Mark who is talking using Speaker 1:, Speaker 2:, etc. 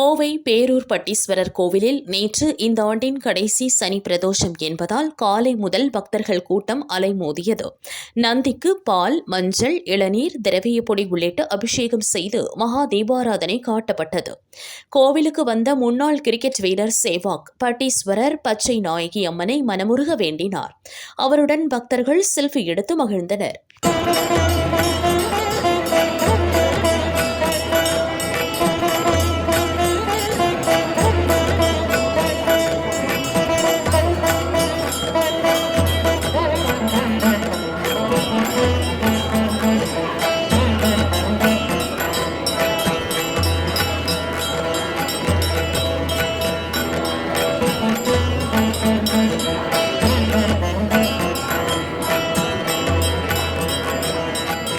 Speaker 1: கோவை பேரூர் பட்டீஸ்வரர் கோவிலில் நேற்று இந்த ஆண்டின் கடைசி சனி பிரதோஷம் என்பதால் காலை முதல் பக்தர்கள் கூட்டம் அலைமோதியது. நந்திக்கு பால், மஞ்சள், இளநீர், திரவிய பொடி உள்ளிட்டு அபிஷேகம் செய்து மகா தீபாராதனை காட்டப்பட்டது. கோவிலுக்கு வந்த முன்னாள் கிரிக்கெட் வீரர் சேவாக் பட்டீஸ்வரர் பச்சை நாயகி அம்மனை மனமுருக வேண்டினார். அவருடன் பக்தர்கள் செல்ஃபி எடுத்து மகிழ்ந்தனர்.